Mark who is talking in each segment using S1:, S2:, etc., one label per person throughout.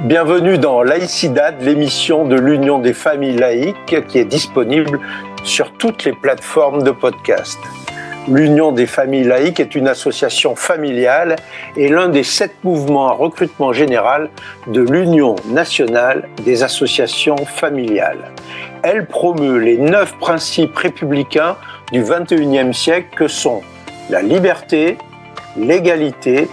S1: Bienvenue dans Laïcidad, l'émission de l'Union des familles laïques qui est disponible sur toutes les plateformes de podcast. L'Union des familles laïques est une association familiale et l'un des 7 mouvements à recrutement général de l'Union nationale des associations familiales. Elle promeut les 9 principes républicains du XXIe siècle que sont la liberté, l'égalité,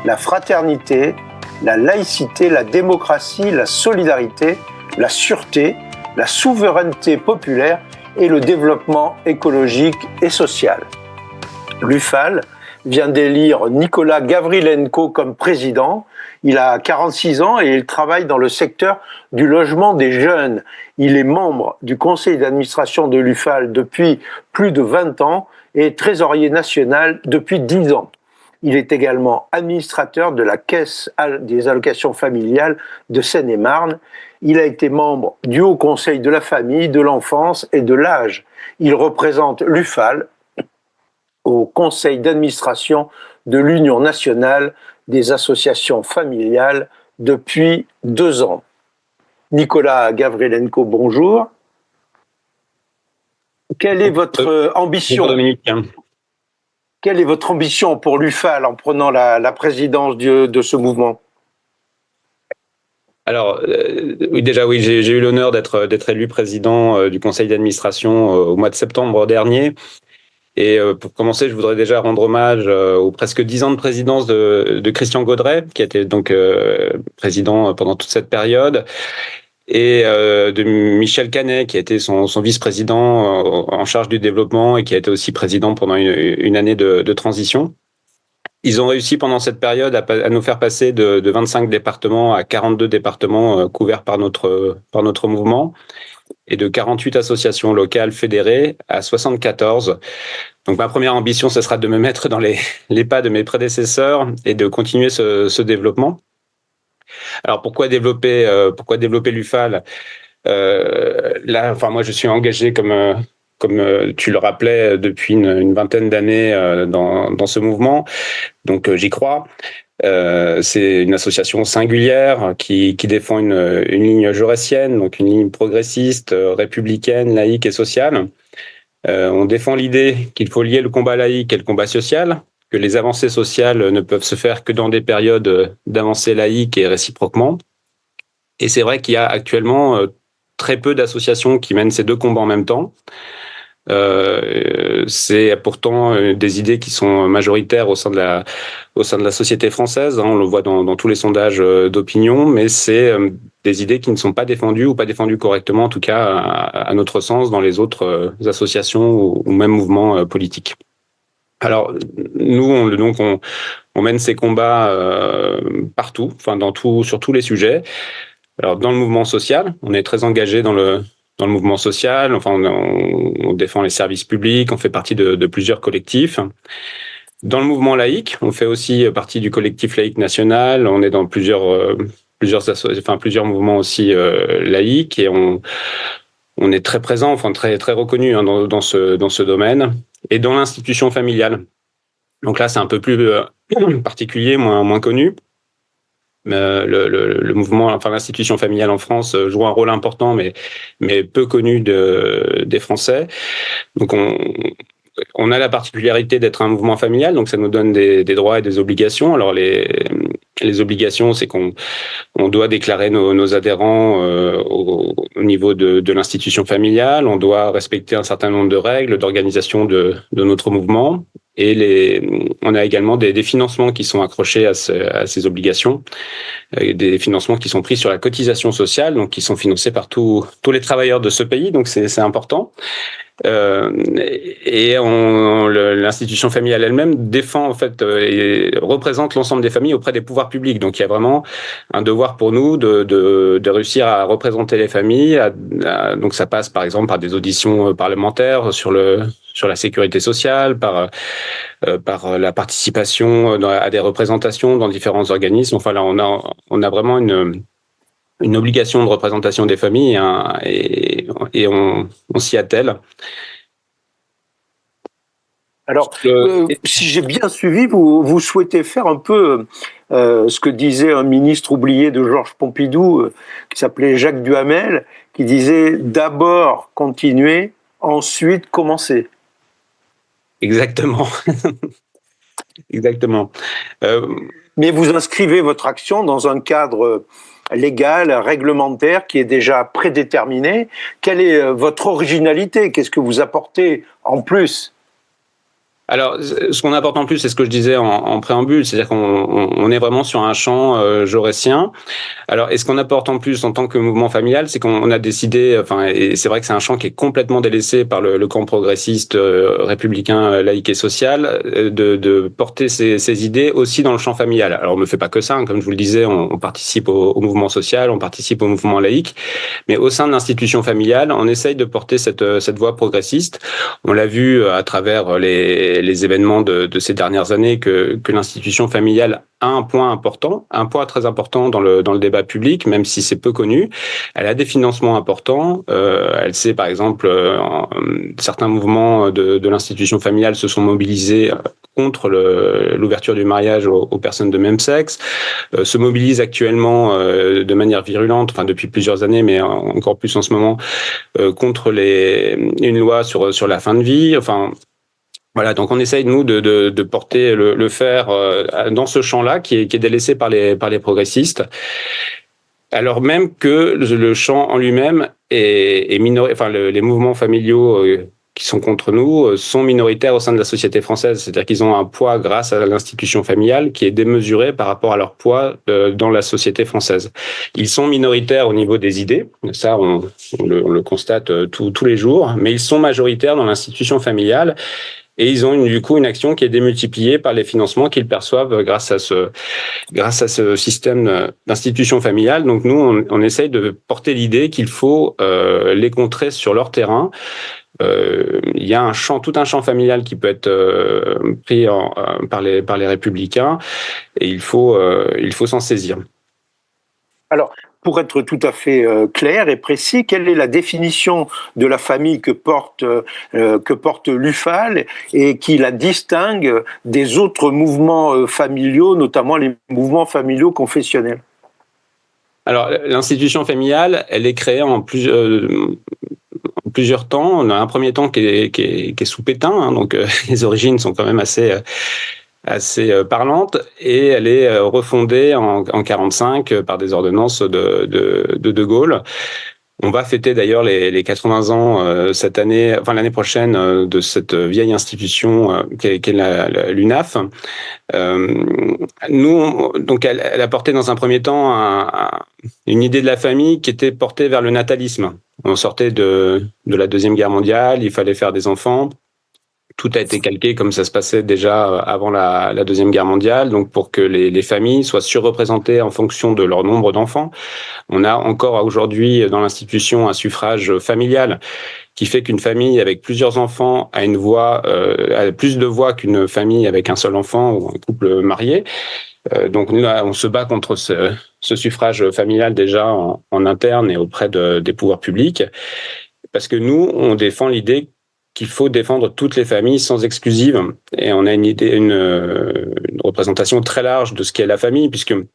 S1: la fraternité, la laïcité, la démocratie, la solidarité, la sûreté, la souveraineté populaire et le développement écologique et social. L'UFAL vient d'élire Nicolas Gavrilenko comme président. Il a 46 ans et il travaille dans le secteur du logement des jeunes. Il est membre du conseil d'administration de l'UFAL depuis plus de 20 ans et trésorier national depuis 10 ans. Il est également administrateur de la Caisse des allocations familiales de Seine-et-Marne. Il a été membre du Haut Conseil de la famille, de l'enfance et de l'âge. Il représente l'UFAL au Conseil d'administration de l'Union nationale des associations familiales depuis 2 ans. Nicolas Gavrilenko, bonjour. Quelle est votre ambition ?
S2: Bonjour Dominique.
S1: Quelle est votre ambition pour l'UFAL en prenant la présidence de ce mouvement ?
S2: Alors, oui, j'ai eu l'honneur d'être élu président du conseil d'administration au mois de septembre dernier. Et pour commencer, je voudrais déjà rendre hommage aux presque 10 ans de présidence de Christian Gaudret, qui a été donc président pendant toute cette période, et de Michel Canet, qui a été son vice-président en charge du développement et qui a été aussi président pendant une année de transition. Ils ont réussi pendant cette période à nous faire passer de 25 départements à 42 départements couverts par notre mouvement et de 48 associations locales fédérées à 74. Donc ma première ambition, ce sera de me mettre dans les pas de mes prédécesseurs et de continuer ce développement. Alors pourquoi développer l'UFAL ? Moi je suis engagé comme tu le rappelais depuis une vingtaine d'années dans ce mouvement. Donc j'y crois. C'est une association singulière qui défend une ligne jaurétienne, donc une ligne progressiste, républicaine, laïque et sociale. On défend l'idée qu'il faut lier le combat laïque et le combat social, que les avancées sociales ne peuvent se faire que dans des périodes d'avancées laïques et réciproquement. Et c'est vrai qu'il y a actuellement très peu d'associations qui mènent ces 2 combats en même temps. C'est pourtant des idées qui sont majoritaires au sein de la société française. On le voit dans tous les sondages d'opinion, mais c'est des idées qui ne sont pas défendues ou pas défendues correctement, en tout cas à notre sens, dans les autres associations ou même mouvements politiques. Alors nous, on mène ces combats partout, sur tous les sujets. Alors dans le mouvement social, on est très engagé dans le mouvement social. Enfin, on défend les services publics, on fait partie de plusieurs collectifs. Dans le mouvement laïque, on fait aussi partie du collectif laïque national. On est dans plusieurs mouvements aussi laïques et on est très présent, très très reconnu dans ce domaine. Et dans l'institution familiale. Donc là, c'est un peu plus particulier, moins connu. Le mouvement, l'institution familiale en France joue un rôle important, mais peu connu des Français. Donc on a la particularité d'être un mouvement familial, donc ça nous donne des droits et des obligations. Alors les obligations, c'est qu'on doit déclarer nos adhérents au niveau de l'institution familiale. On doit respecter un certain nombre de règles d'organisation de notre mouvement. Et on a également des financements qui sont accrochés à ces obligations, des financements qui sont pris sur la cotisation sociale, donc qui sont financés par tous les travailleurs de ce pays. Donc c'est important. L'institution familiale elle-même défend et représente l'ensemble des familles auprès des pouvoirs publics. Donc il y a vraiment un devoir pour nous de réussir à représenter les familles. Donc ça passe par exemple par des auditions parlementaires sur la sécurité sociale, par la participation à des représentations dans différents organismes. Enfin là on a vraiment une obligation de représentation des familles et on s'y attelle.
S1: Alors, si j'ai bien suivi, vous souhaitez faire un peu ce que disait un ministre oublié de Georges Pompidou, qui s'appelait Jacques Duhamel, qui disait d'abord continuer, ensuite commencer.
S2: Exactement. Exactement.
S1: Mais vous inscrivez votre action dans un cadre légal, réglementaire, qui est déjà prédéterminé. Quelle est votre originalité? Qu'est-ce que vous apportez en plus?
S2: Alors, ce qu'on apporte en plus, c'est ce que je disais en préambule, c'est-à-dire qu'on est vraiment sur un champ jaurétien. Alors, et ce qu'on apporte en plus en tant que mouvement familial, c'est qu'on a décidé, et c'est vrai que c'est un champ qui est complètement délaissé par le camp progressiste, républicain, laïque et social, de porter ces idées aussi dans le champ familial. Alors, on ne fait pas que ça, hein, comme je vous le disais, on participe au mouvement social, on participe au mouvement laïque, mais au sein de l'institution familiale, on essaye de porter cette voie progressiste. On l'a vu à travers les événements de ces dernières années que l'institution familiale a un poids très important dans le débat public, même si c'est peu connu. Elle a des financements importants. Elle sait, par exemple, certains mouvements de l'institution familiale se sont mobilisés contre l'ouverture du mariage aux personnes de même sexe, se mobilisent actuellement de manière virulente, depuis plusieurs années, mais encore plus en ce moment, contre une loi sur la fin de vie. Voilà, donc on essaye, nous, de porter le fer dans ce champ-là qui est délaissé par les progressistes, alors même que le champ en lui-même est minoritaire, les mouvements familiaux qui sont contre nous sont minoritaires au sein de la société française, c'est-à-dire qu'ils ont un poids grâce à l'institution familiale qui est démesuré par rapport à leur poids dans la société française. Ils sont minoritaires au niveau des idées, ça on le constate tous les jours, mais ils sont majoritaires dans l'institution familiale. Et ils ont du coup une action qui est démultipliée par les financements qu'ils perçoivent grâce à ce système d'institution familiale. Donc nous, on essaye de porter l'idée qu'il faut les contrer sur leur terrain. Il y a tout un champ familial qui peut être pris par les républicains, et il faut s'en saisir.
S1: Alors, pour être tout à fait clair et précis, quelle est la définition de la famille que porte l'UFAL et qui la distingue des autres mouvements familiaux, notamment les mouvements familiaux confessionnels?
S2: Alors, l'institution familiale, elle est créée en plusieurs temps. On a un premier temps qui est sous Pétain, hein, donc les origines sont quand même assez parlante, et elle est refondée en 1945 par des ordonnances de Gaulle. On va fêter d'ailleurs les 80 ans cette année, l'année prochaine, de cette vieille institution qu'est l'UNAF. Donc elle a porté dans un premier temps une idée de la famille qui était portée vers le natalisme. On sortait de la Deuxième Guerre mondiale, il fallait faire des enfants. Tout a été calqué comme ça se passait déjà avant la Deuxième Guerre mondiale, donc pour que les familles soient surreprésentées en fonction de leur nombre d'enfants. On a encore aujourd'hui dans l'institution un suffrage familial qui fait qu'une famille avec plusieurs enfants a plus de voix qu'une famille avec un seul enfant ou un couple marié. Donc nous, on se bat contre ce suffrage familial déjà en interne et auprès des pouvoirs publics, parce que nous, on défend l'idée qu'il faut défendre toutes les familles sans exclusive, et on a une représentation très large de ce qu'est la famille, puisque on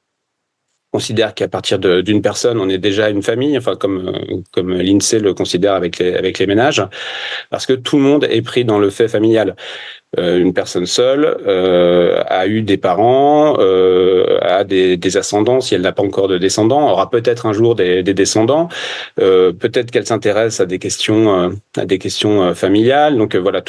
S2: considère qu'à partir d'une personne, on est déjà une famille, comme l'INSEE le considère avec les ménages, parce que tout le monde est pris dans le fait familial. Une personne seule a eu des parents, a des ascendants, si elle n'a pas encore de descendants, aura peut-être un jour des descendants, peut-être qu'elle s'intéresse à des questions familiales. Donc voilà,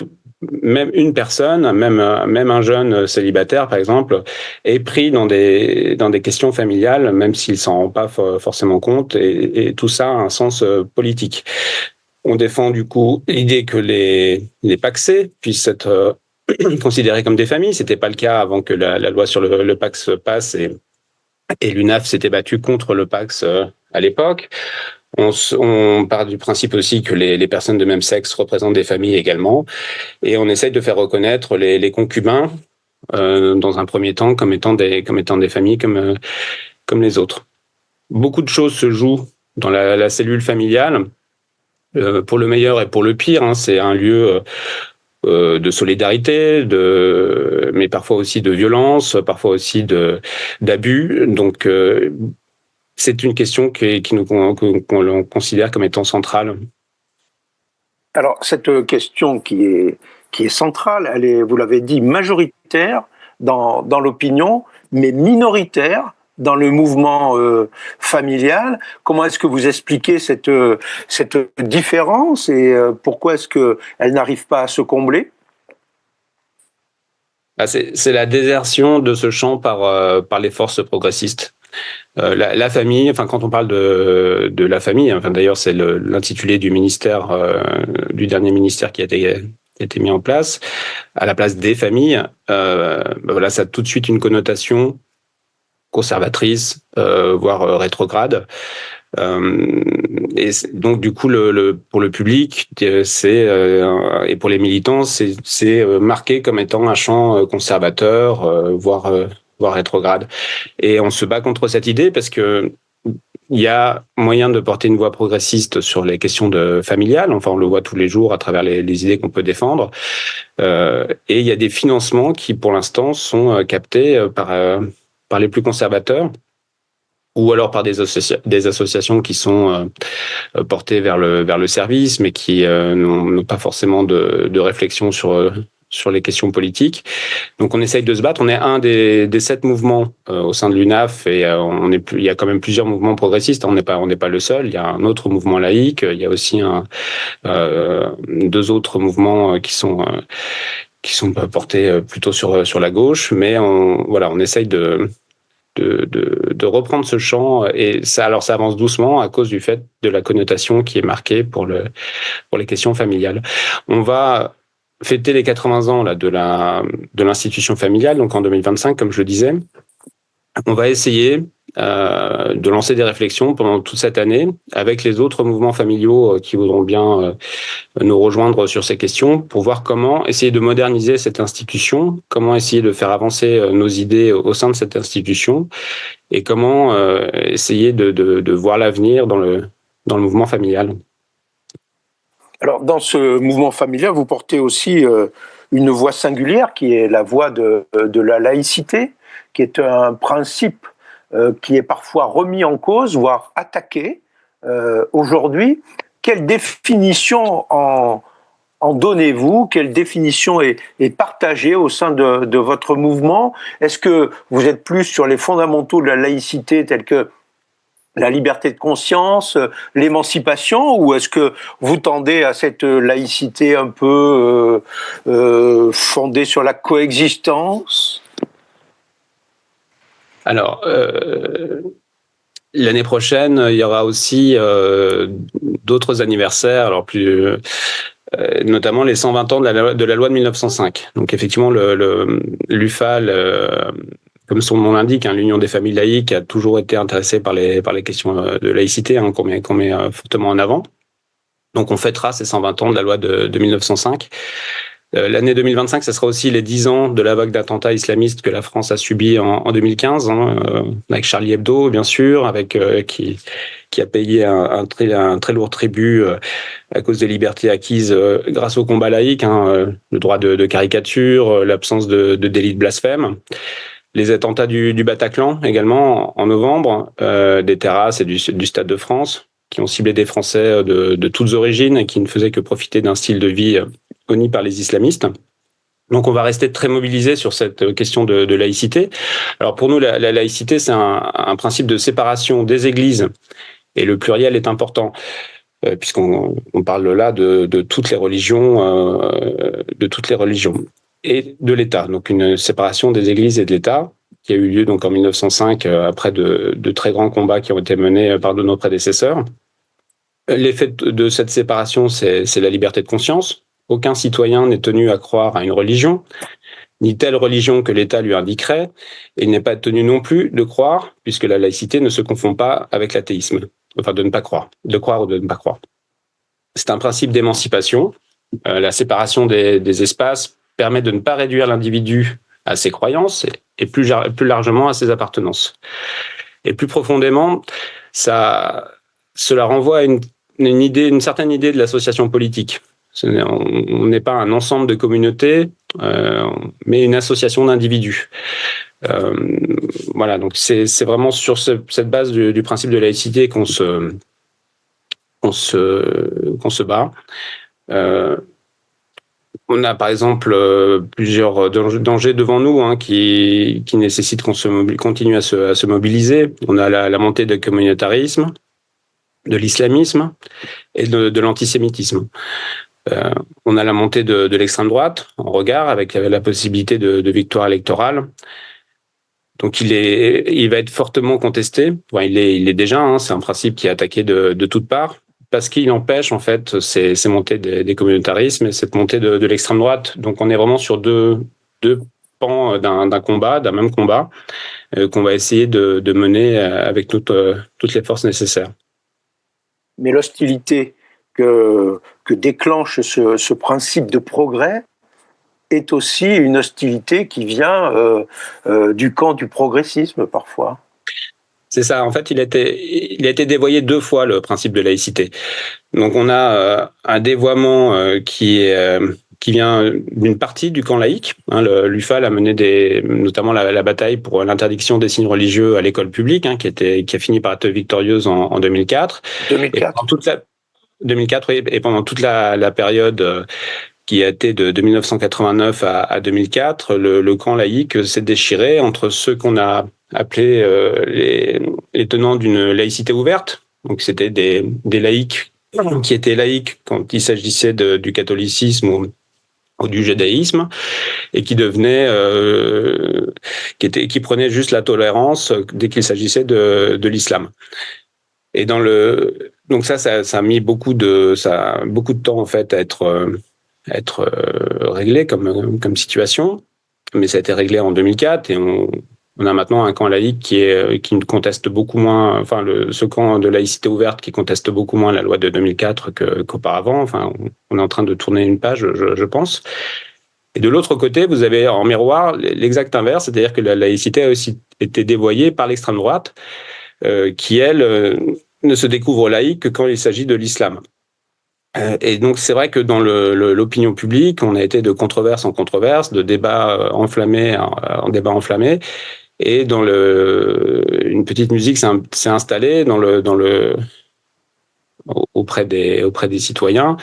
S2: même une personne, même un jeune célibataire par exemple, est pris dans des questions familiales, même s'il s'en rend pas forcément compte, et tout ça a un sens politique. On défend du coup l'idée que les pacsés puissent être considérés comme des familles. C'était pas le cas avant que la loi sur le Pacs passe, et l'UNAF s'était battue contre le Pacs à l'époque. On part du principe aussi que les personnes de même sexe représentent des familles également, et on essaye de faire reconnaître les concubins dans un premier temps comme étant des familles comme les autres. Beaucoup de choses se jouent dans la cellule familiale, pour le meilleur et pour le pire. C'est un lieu de solidarité, mais parfois aussi de violence, parfois aussi d'abus. Donc, c'est une question qu'on considère comme étant centrale.
S1: Alors, cette question qui est centrale, elle est, vous l'avez dit, majoritaire dans l'opinion, mais minoritaire dans le mouvement familial. Comment est-ce que vous expliquez cette différence et pourquoi est-ce qu'elle n'arrive pas à se combler ?
S2: C'est la désertion de ce champ par les forces progressistes. La famille, enfin quand on parle de la famille, enfin d'ailleurs c'est l'intitulé du ministère, du dernier ministère qui a été mis en place, à la place des familles, voilà, ça a tout de suite une connotation conservatrice, voire rétrograde. Et donc du coup, pour le public, et pour les militants, c'est marqué comme étant un champ conservateur, voire rétrograde. Et on se bat contre cette idée parce que il y a moyen de porter une voix progressiste sur les questions familiales. Enfin, on le voit tous les jours à travers les idées qu'on peut défendre. Et il y a des financements qui, pour l'instant, sont captés par les plus conservateurs, ou alors par des associations qui sont portées vers le service, mais qui n'ont pas forcément de réflexion sur les questions politiques. Donc on essaye de se battre. On est un des 7 mouvements au sein de l'UNAF, et il y a quand même plusieurs mouvements progressistes. On n'est pas le seul. Il y a un autre mouvement laïque. Il y a aussi 2 autres mouvements qui sont portés plutôt sur la gauche. Mais on essaye de reprendre ce champ, et ça avance doucement à cause du fait de la connotation qui est marquée pour les questions familiales. On va fêter les 80 ans là de l'institution familiale, donc en 2025, comme je le disais. On va essayer de lancer des réflexions pendant toute cette année avec les autres mouvements familiaux qui voudront bien nous rejoindre sur ces questions, pour voir comment essayer de moderniser cette institution, comment essayer de faire avancer nos idées au sein de cette institution, et comment essayer de voir l'avenir dans le mouvement familial.
S1: Alors, dans ce mouvement familial, vous portez aussi une voix singulière qui est la voix de la laïcité, qui est un principe qui est parfois remis en cause, voire attaqué aujourd'hui. Quelle définition en donnez-vous ? Quelle définition est partagée au sein de votre mouvement ? Est-ce que vous êtes plus sur les fondamentaux de la laïcité tels que la liberté de conscience, l'émancipation, ou est-ce que vous tendez à cette laïcité un peu fondée sur la coexistence ?
S2: Alors, l'année prochaine, il y aura aussi d'autres anniversaires, alors notamment les 120 ans de la loi de 1905. Donc effectivement, l'UFA, comme son nom l'indique, l'Union des familles laïques, a toujours été intéressée par les questions de laïcité, qu'on met fortement en avant. Donc on fêtera ces 120 ans de la loi de 1905. L'année 2025, ce sera aussi les 10 ans de la vague d'attentats islamistes que la France a subi en 2015, avec Charlie Hebdo, bien sûr, qui a payé un très lourd tribut à cause des libertés acquises grâce au combat laïque, le droit de caricature, l'absence de délit de blasphème. Les attentats du Bataclan également en novembre, des terrasses et du Stade de France, qui ont ciblé des Français de toutes origines et qui ne faisaient que profiter d'un style de vie honni par les islamistes. Donc on va rester très mobilisés sur cette question de laïcité. Alors pour nous, la laïcité, c'est un principe de séparation des églises, et le pluriel est important, puisqu'on parle là de toutes les religions, et de l'État. Donc une séparation des églises et de l'État qui a eu lieu donc en 1905 après de très grands combats qui ont été menés par de nos prédécesseurs. L'effet de cette séparation, c'est la liberté de conscience. Aucun citoyen n'est tenu à croire à une religion, ni telle religion que l'État lui indiquerait, et il n'est pas tenu non plus de croire, puisque la laïcité ne se confond pas avec l'athéisme. Enfin, de ne pas croire, de croire ou de ne pas croire. C'est un principe d'émancipation. La séparation des espaces permet de ne pas réduire l'individu à ses croyances et plus largement à ses appartenances. Et plus profondément, cela renvoie à une certaine idée de l'association politique. On n'est pas un ensemble de communautés, mais une association d'individus. Voilà, donc c'est vraiment sur cette base du principe de laïcité qu'on se bat. On a par exemple plusieurs dangers devant nous qui nécessitent qu'on continue à se mobiliser. On a la montée du communautarisme, de l'islamisme et de l'antisémitisme. On a la montée de l'extrême droite en regard avec la possibilité de victoire électorale. Donc il va être fortement contesté. Enfin, il est déjà. C'est un principe qui est attaqué de toutes parts parce qu'il empêche en fait ces montées des communautarismes et cette montée de l'extrême droite. Donc on est vraiment sur deux pans d'un même combat qu'on va essayer de mener avec toutes les forces nécessaires.
S1: Mais l'hostilité que déclenche ce principe de progrès est aussi une hostilité qui vient du camp du progressisme parfois.
S2: C'est ça. En fait, il a été dévoyé 2 fois le principe de laïcité. Donc, on a un dévoiement qui vient d'une partie du camp laïque. L'UFAL a mené notamment la bataille pour l'interdiction des signes religieux à l'école publique, qui a fini par être victorieuse en 2004. 2004, oui. Et pendant toute la période qui a été de 1989 à 2004, le camp laïque s'est déchiré entre ceux qu'on a appelés les tenants d'une laïcité ouverte. Donc c'était des laïcs qui étaient laïcs quand il s'agissait du catholicisme ou du judaïsme et qui devenaient qui prenaient juste la tolérance dès qu'il s'agissait de l'islam. Et donc ça a mis beaucoup de temps en fait à être réglé comme situation, mais ça a été réglé en 2004 et on a maintenant un camp laïque qui conteste beaucoup moins, enfin ce camp de laïcité ouverte qui conteste beaucoup moins la loi de 2004 qu'auparavant. Enfin, on est en train de tourner une page, je pense. Et de l'autre côté, vous avez en miroir l'exact inverse, c'est-à-dire que la laïcité a aussi été dévoyée par l'extrême droite, qui elle ne se découvre laïque que quand il s'agit de l'islam. Et donc c'est vrai que dans l'opinion publique, on a été de controverse en controverse, de débat enflammé en débat enflammé, et une petite musique s'est installée auprès des citoyens,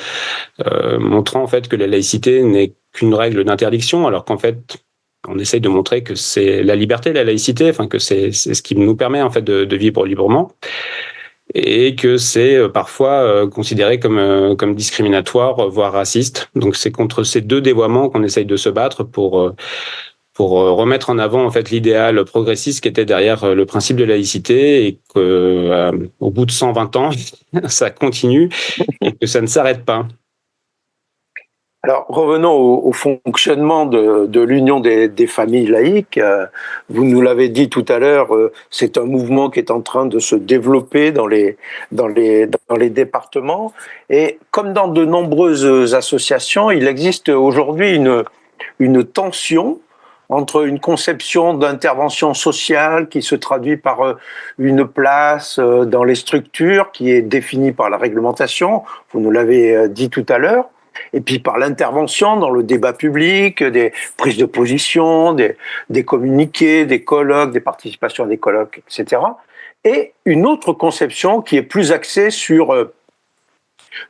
S2: montrant en fait que la laïcité n'est qu'une règle d'interdiction, alors qu'en fait on essaye de montrer que c'est la liberté, la laïcité, enfin que c'est ce qui nous permet en fait de vivre librement. Et que c'est parfois considéré comme discriminatoire, voire raciste. Donc c'est contre ces 2 dévoiements qu'on essaye de se battre pour remettre en avant en fait l'idéal progressiste qui était derrière le principe de laïcité et que au bout de 120 ans, ça continue et que ça ne s'arrête pas.
S1: Alors, revenons au fonctionnement de l'Union des familles laïques. Vous nous l'avez dit tout à l'heure, c'est un mouvement qui est en train de se développer dans les départements. Et comme dans de nombreuses associations, il existe aujourd'hui une tension entre une conception d'intervention sociale qui se traduit par une place dans les structures qui est définie par la réglementation, vous nous l'avez dit tout à l'heure, et puis par l'intervention dans le débat public, des prises de position, des communiqués, des colloques, des participations à des colloques, etc. Et une autre conception qui est plus axée sur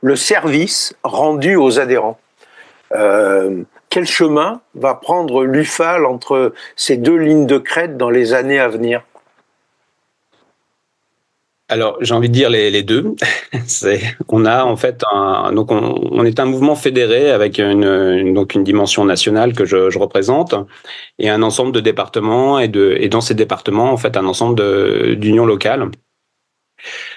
S1: le service rendu aux adhérents. Quel chemin va prendre l'UFAL entre ces 2 lignes de crête dans les années à venir ?
S2: Alors, j'ai envie de dire les 2. On a en fait donc on est un mouvement fédéré avec une dimension nationale que je représente et un ensemble de départements et dans ces départements en fait un ensemble d'unions locales.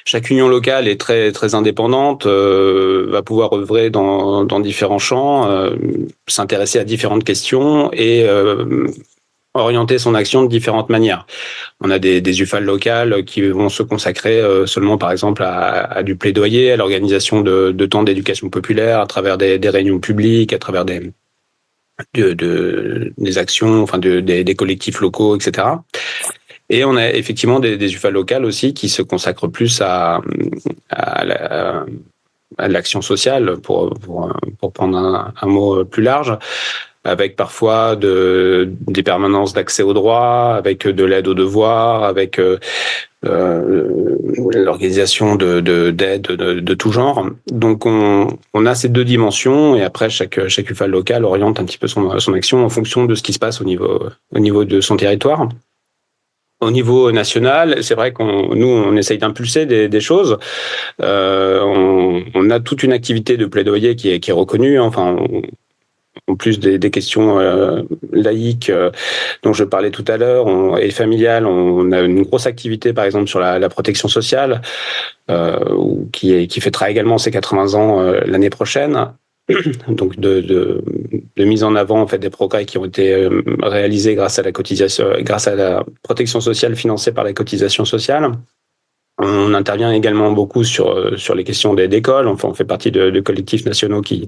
S2: Chaque union locale est très très indépendante, va pouvoir œuvrer dans différents champs, s'intéresser à différentes questions et orienter son action de différentes manières. On a des UFAL locales qui vont se consacrer seulement, par exemple, à du plaidoyer, à l'organisation de temps d'éducation populaire, à travers des réunions publiques, à travers des actions, enfin des collectifs locaux, etc. Et on a effectivement des UFAL locales aussi qui se consacrent plus à l'action sociale, pour prendre un mot plus large, avec parfois des permanences d'accès aux droits, avec de l'aide aux devoirs, avec l'organisation d'aide de tout genre. Donc on a ces deux dimensions, et après chaque UFAL local oriente un petit peu son action en fonction de ce qui se passe au niveau de son territoire. Au niveau national, c'est vrai on essaye d'impulser des choses. On a toute une activité de plaidoyer qui est reconnue. Enfin, en plus des questions laïques dont je parlais tout à l'heure et familiales, on a une grosse activité par exemple sur la protection sociale qui fêtera également ses 80 ans l'année prochaine. Donc de mise en avant en fait des progrès qui ont été réalisés grâce à la protection sociale financée par les cotisations sociales. On intervient également beaucoup sur les questions d'école. Enfin, on fait partie de collectifs nationaux qui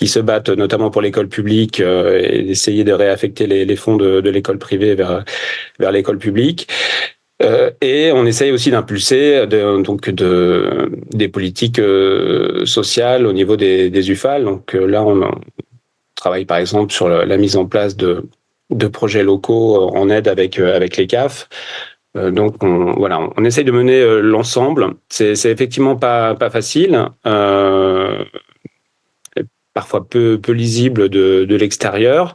S2: se battent notamment pour l'école publique et d'essayer de réaffecter les fonds de l'école privée vers l'école publique. Et on essaye aussi d'impulser des politiques sociales au niveau des UFAL. Donc là, on travaille par exemple sur la mise en place de projets locaux en aide avec les CAF. Donc on essaye de mener l'ensemble. C'est effectivement pas facile. Parfois peu lisible de l'extérieur,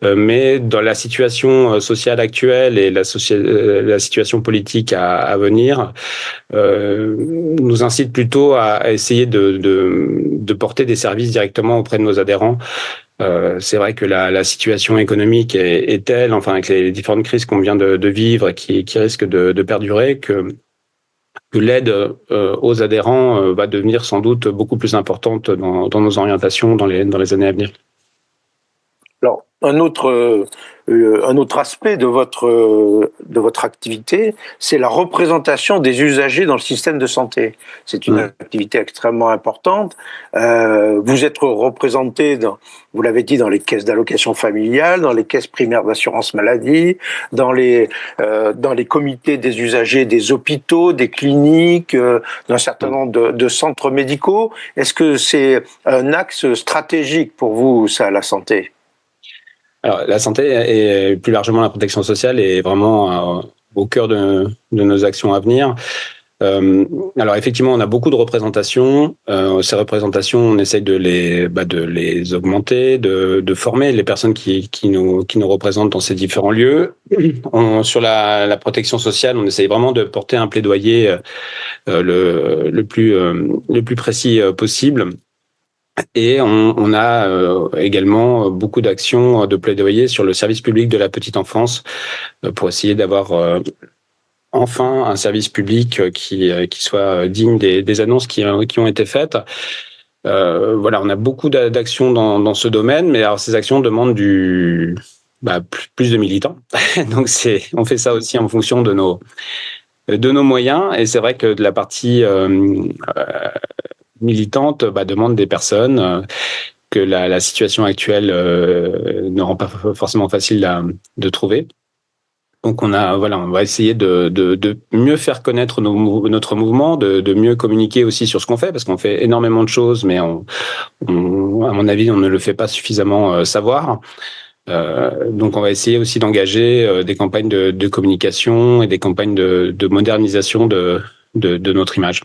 S2: mais dans la situation sociale actuelle et la situation politique à venir, nous incite plutôt à essayer de porter des services directement auprès de nos adhérents. C'est vrai que la situation économique est telle, enfin avec les différentes crises qu'on vient de vivre, qui risquent de perdurer, que l'aide aux adhérents va devenir sans doute beaucoup plus importante dans nos orientations dans les années à venir.
S1: Alors, un autre aspect de votre activité, c'est la représentation des usagers dans le système de santé. C'est une activité extrêmement importante. Vous êtes représenté, vous l'avez dit, dans les caisses d'allocation familiale, dans les caisses primaires d'assurance maladie, dans les comités des usagers des hôpitaux, des cliniques, d'un certain nombre de centres médicaux. Est-ce que c'est un axe stratégique pour vous, ça, la santé ?
S2: Alors, la santé et plus largement la protection sociale est vraiment au cœur de nos actions à venir. Alors effectivement, on a beaucoup de représentations. Ces représentations, on essaye de les augmenter, de former les personnes qui nous représentent dans ces différents lieux. Sur la protection sociale, on essaye vraiment de porter un plaidoyer le plus précis possible. Et on a également beaucoup d'actions de plaidoyer sur le service public de la petite enfance pour essayer d'avoir enfin un service public qui soit digne des annonces qui ont été faites. On a beaucoup d'actions dans ce domaine, mais alors ces actions demandent plus de militants. Donc on fait ça aussi en fonction de nos moyens, et c'est vrai que de la partie militante demande des personnes que la situation actuelle ne rend pas forcément facile de trouver. Donc on va essayer de mieux faire connaître notre mouvement, de mieux communiquer aussi sur ce qu'on fait, parce qu'on fait énormément de choses, mais à mon avis, on ne le fait pas suffisamment savoir. Donc on va essayer aussi d'engager des campagnes de communication et des campagnes de modernisation de notre image.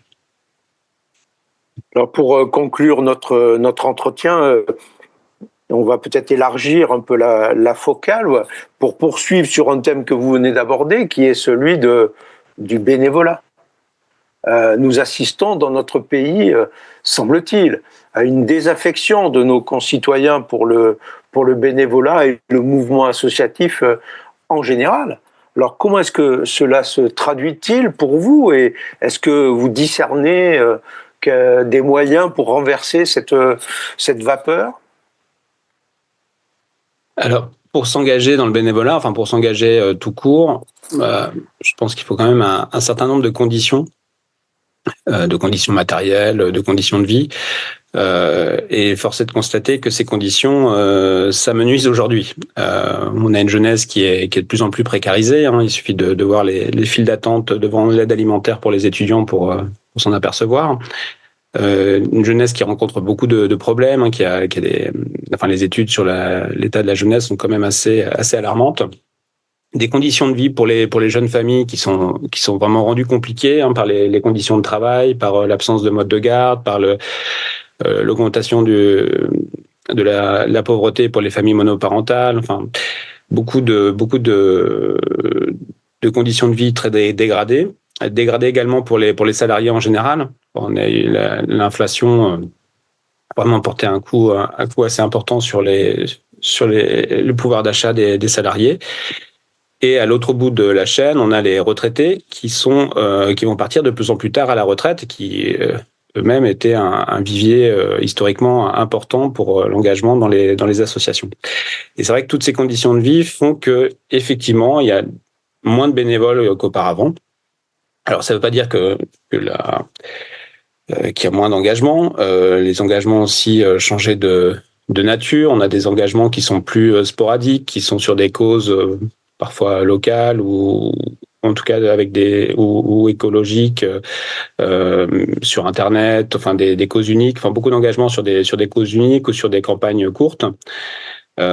S1: Alors pour conclure notre entretien, on va peut-être élargir un peu la focale pour poursuivre sur un thème que vous venez d'aborder, qui est celui du bénévolat. Nous assistons dans notre pays, semble-t-il, à une désaffection de nos concitoyens pour le bénévolat et le mouvement associatif en général. Alors comment est-ce que cela se traduit-il pour vous, et est-ce que vous discernez des moyens pour renverser cette vapeur ?
S2: Alors, pour s'engager dans le bénévolat, enfin pour s'engager tout court, je pense qu'il faut quand même un certain nombre de conditions matérielles, de conditions de vie. Et force est de constater que ces conditions s'amenuisent aujourd'hui. On a une jeunesse qui est de plus en plus précarisée. Il suffit de voir les files d'attente devant l'aide alimentaire pour les étudiants pour s'en apercevoir. Une jeunesse qui rencontre beaucoup de problèmes, qui a les études sur l'état de la jeunesse sont quand même assez alarmantes. Des conditions de vie pour les jeunes familles qui sont vraiment rendues compliquées par les conditions de travail, par l'absence de mode de garde, par l'augmentation de la pauvreté pour les familles monoparentales. Enfin, beaucoup de conditions de vie très dégradées également pour les salariés en général. On a eu l'inflation vraiment porté un coup assez important sur le pouvoir d'achat des salariés. Et à l'autre bout de la chaîne, on a les retraités qui vont partir de plus en plus tard à la retraite, qui eux-mêmes étaient un vivier historiquement important pour l'engagement dans les associations. Et c'est vrai que toutes ces conditions de vie font que effectivement, il y a moins de bénévoles qu'auparavant. Alors ça ne veut pas dire qu'il y a moins d'engagement. Les engagements aussi changé de nature. On a des engagements qui sont plus sporadiques, qui sont sur des causes parfois locales ou en tout cas avec ou écologiques sur Internet, enfin des causes uniques, enfin beaucoup d'engagements sur des causes uniques ou sur des campagnes courtes. Il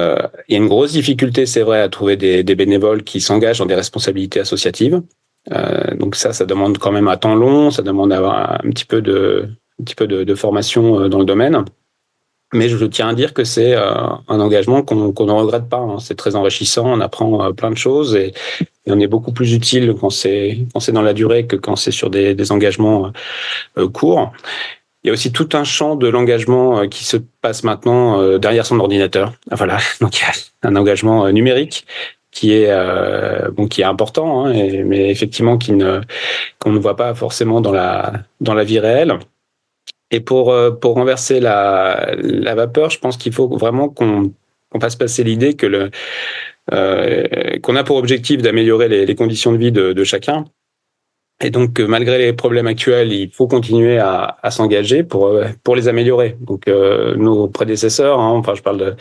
S2: y a une grosse difficulté, c'est vrai, à trouver des bénévoles qui s'engagent dans des responsabilités associatives. Donc ça demande quand même un temps long, ça demande d'avoir un petit peu de formation dans le domaine. Mais je tiens à dire que c'est un engagement qu'on ne regrette pas. C'est très enrichissant, on apprend plein de choses et on est beaucoup plus utile quand c'est dans la durée que quand c'est sur des engagements courts. Il y a aussi tout un champ de l'engagement qui se passe maintenant derrière son ordinateur. Voilà, donc il y a un engagement numérique qui est important, mais effectivement qu'on ne voit pas forcément dans la vie réelle. Et pour renverser la vapeur, je pense qu'il faut vraiment qu'on fasse passer l'idée que qu'on a pour objectif d'améliorer les conditions de vie de chacun. Et donc, malgré les problèmes actuels, il faut continuer à s'engager pour les améliorer. Donc, nos prédécesseurs, je parle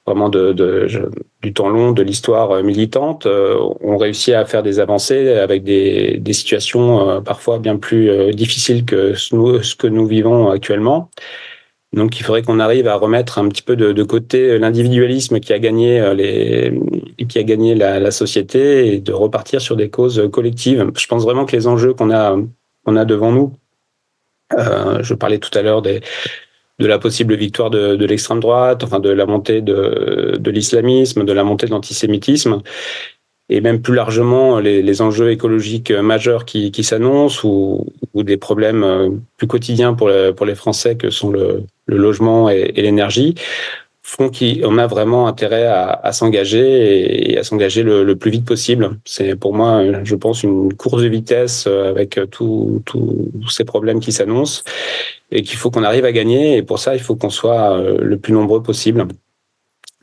S2: vraiment du temps long de l'histoire militante, ont réussi à faire des avancées avec des situations parfois bien plus difficiles que ce que nous vivons actuellement. Donc, il faudrait qu'on arrive à remettre un petit peu de côté l'individualisme qui a gagné la société et de repartir sur des causes collectives. Je pense vraiment que les enjeux qu'on a devant nous, je parlais tout à l'heure de la possible victoire de l'extrême droite, enfin de la montée de l'islamisme, de la montée de l'antisémitisme, et même plus largement les enjeux écologiques majeurs qui s'annoncent ou des problèmes plus quotidiens pour les Français que sont le logement et l'énergie, font qu'on a vraiment intérêt à s'engager et à s'engager le plus vite possible. C'est pour moi, je pense, une course de vitesse avec tous ces problèmes qui s'annoncent et qu'il faut qu'on arrive à gagner. Et pour ça, il faut qu'on soit le plus nombreux possible.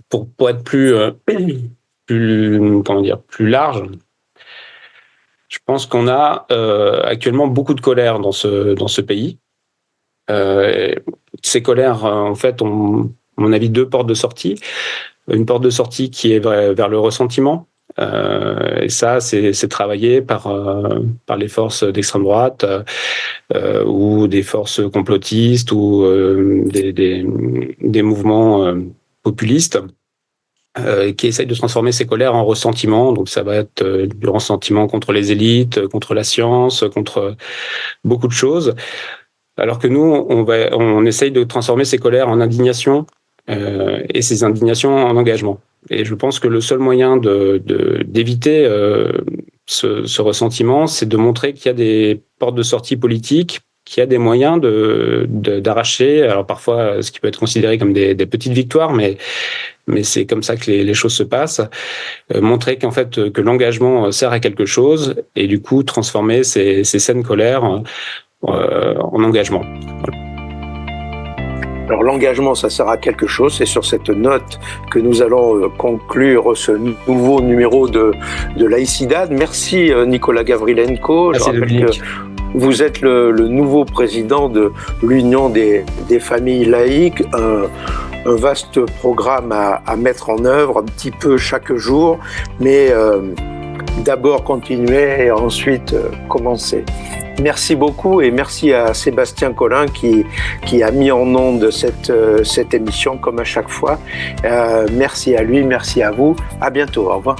S2: Pour être plus large, je pense qu'on a actuellement beaucoup de colère dans ce pays. Ces colères, en fait, ont, à mon avis, deux portes de sortie. Une porte de sortie qui est vers le ressentiment. Et ça, c'est travaillé par les forces d'extrême droite ou des forces complotistes ou des mouvements populistes qui essayent de transformer ces colères en ressentiment. Donc ça va être du ressentiment contre les élites, contre la science, contre beaucoup de choses. Alors que nous, on essaye de transformer ces colères en indignation et ces indignations en engagement. Et je pense que le seul moyen d'éviter ce ressentiment, c'est de montrer qu'il y a des portes de sortie politiques, qu'il y a des moyens d'arracher, alors parfois ce qui peut être considéré comme des petites victoires, mais c'est comme ça que les choses se passent. Montrer qu'en fait que l'engagement sert à quelque chose et du coup transformer ces saines colères en engagement. Voilà.
S1: Alors l'engagement, ça sert à quelque chose. C'est sur cette note que nous allons conclure ce nouveau numéro de Laïcidad. Merci Nicolas Gavrilenko.
S2: Merci, je rappelle que
S1: vous êtes le nouveau président de l'Union des familles laïques, un vaste programme à mettre en œuvre un petit peu chaque jour, mais d'abord continuer et ensuite commencer. Merci beaucoup et merci à Sébastien Collin qui a mis en onde cette émission comme à chaque fois. Merci à lui, merci à vous. À bientôt. Au revoir.